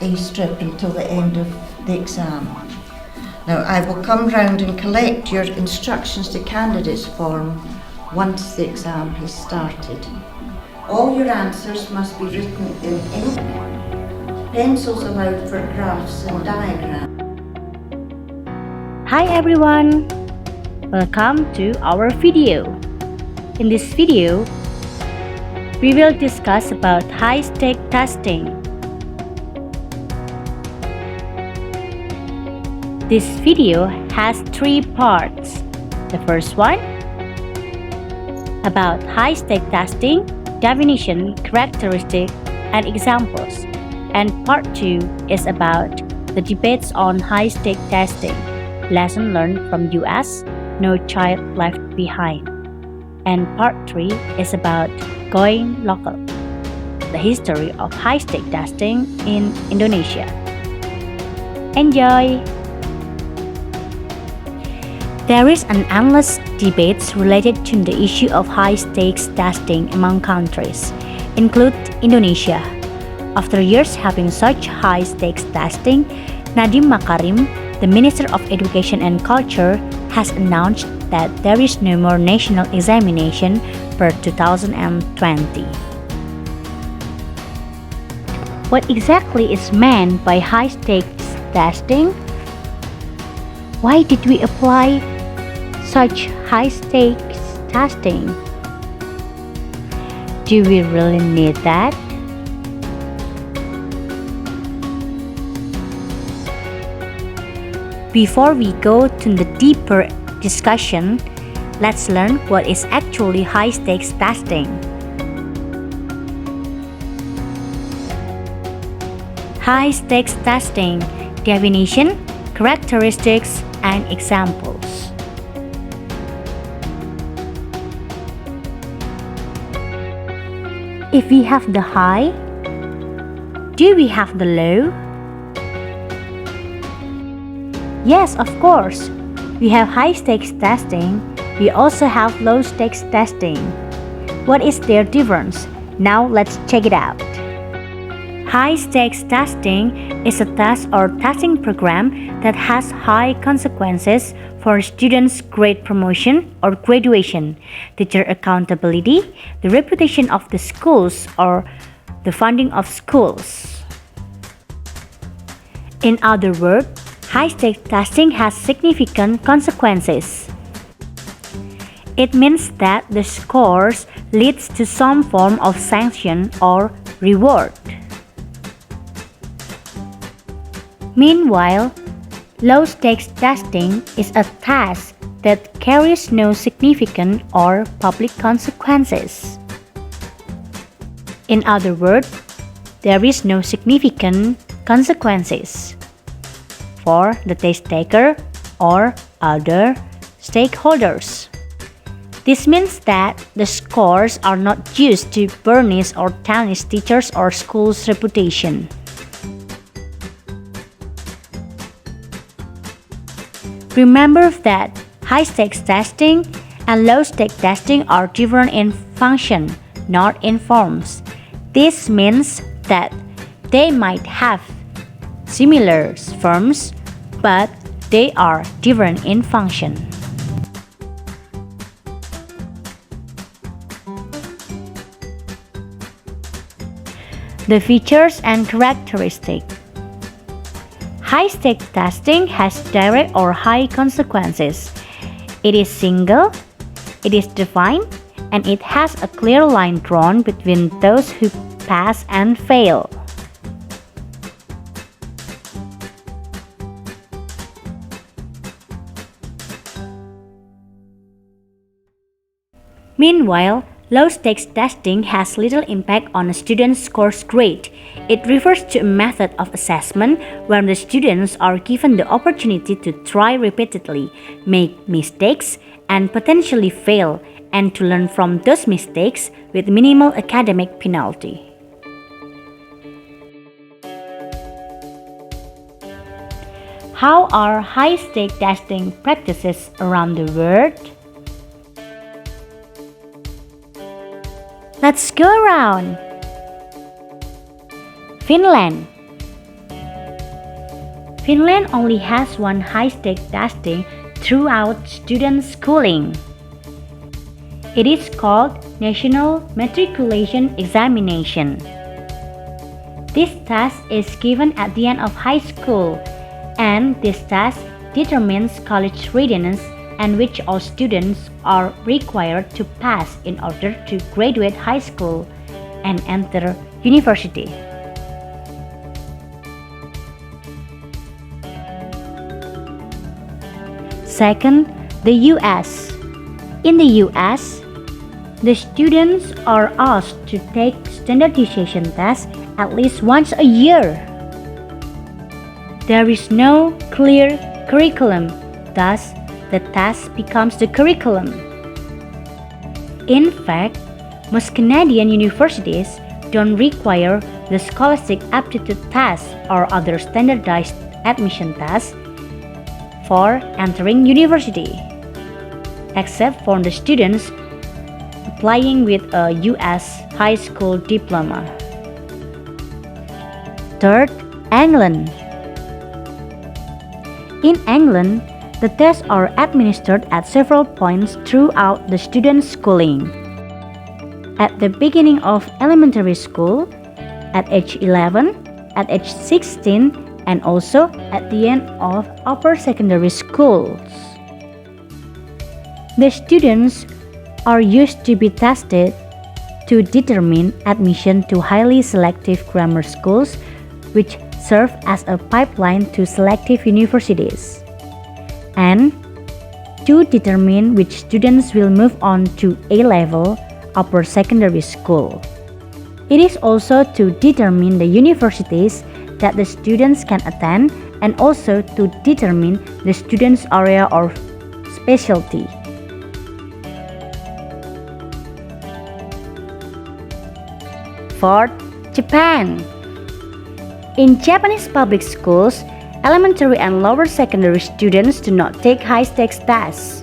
A strip until the end of the exam. Now I will come round and collect your instructions to candidates form once the exam has started. All your answers must be written in ink, pencils allowed for graphs and diagrams. Hi everyone! Welcome to our video. In this video, we will discuss about high-stake testing. This video has 3 parts. The first one, about high-stake testing, definition, characteristic, and examples. And part 2 is about the debates on high-stake testing, lesson learned from US, no child left behind. And part 3 is about going local, the history of high-stake testing in Indonesia. Enjoy! There is an endless debate related to the issue of high-stakes testing among countries, including Indonesia. After years having such high-stakes testing, Nadiem Makarim, the Minister of Education and Culture, has announced that there is no more national examination per 2020. What exactly is meant by high-stakes testing? Why did we apply such high-stakes testing? Do we really need that? Before we go to the deeper discussion, let's learn what is actually high-stakes testing. High-stakes testing, definition, characteristics, and examples. If we have the high, do we have the low? Yes, of course. We have high-stakes testing. We also have low-stakes testing. What is their difference? Now let's check it out. High-stakes testing is a test or testing program that has high consequences for students' grade promotion or graduation, teacher accountability, the reputation of the schools, or the funding of schools. In other words, high-stakes testing has significant consequences. It means that the scores leads to some form of sanction or reward. Meanwhile, low-stakes testing is a test that carries no significant or public consequences. In other words, there is no significant consequences for the test taker or other stakeholders. This means that the scores are not used to burnish or tarnish teachers or schools' reputation. Remember that high-stakes testing and low-stakes testing are different in function, not in forms. This means that they might have similar forms, but they are different in function. The features and characteristics. High-stakes testing has direct or high consequences. It is single, it is defined, and it has a clear line drawn between those who pass and fail. Meanwhile, low-stakes testing has little impact on a student's score's grade. It refers to a method of assessment where the students are given the opportunity to try repeatedly, make mistakes, and potentially fail, and to learn from those mistakes with minimal academic penalty. How are high-stake testing practices around the world? Let's go around. Finland. Finland only has one high-stakes testing throughout student schooling. It is called National Matriculation Examination. This test is given at the end of high school, and this test determines college readiness and which all students are required to pass in order to graduate high school and enter university. Second, the US. In the US, the students are asked to take standardization tests at least once a year. There is no clear curriculum, thus the test becomes the curriculum. In fact, most Canadian universities don't require the Scholastic Aptitude Test or other standardized admission tests for entering university, except for the students applying with a US high school diploma. Third, England. In England, the tests are administered at several points throughout the student's schooling. At the beginning of elementary school, at age 11, at age 16, and also at the end of upper secondary schools. The students are used to be tested to determine admission to highly selective grammar schools, which serve as a pipeline to selective universities, and to determine which students will move on to A-level upper secondary school. It is also to determine the universities that the students can attend and also to determine the students' area or specialty. Fourth, Japan. In Japanese public schools, elementary and lower secondary students do not take high-stakes tests.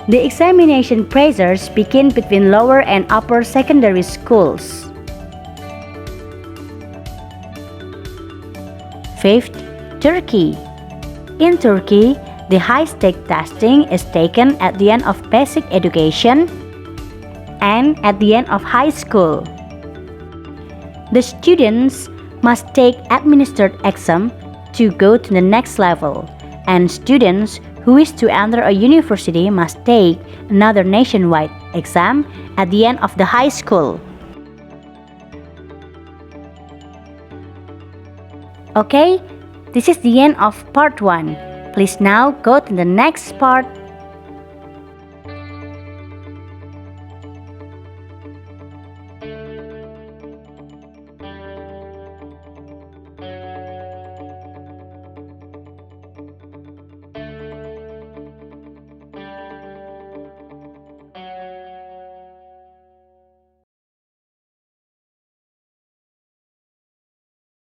The examination procedures begin between lower and upper secondary schools. Fifth, Turkey. In Turkey, the high-stakes testing is taken at the end of basic education and at the end of high school. The students must take administered exam to go to the next level, and students who wish to enter a university must take another nationwide exam at the end of the high school. Okay, this is the end of part 1. Please now go to the next part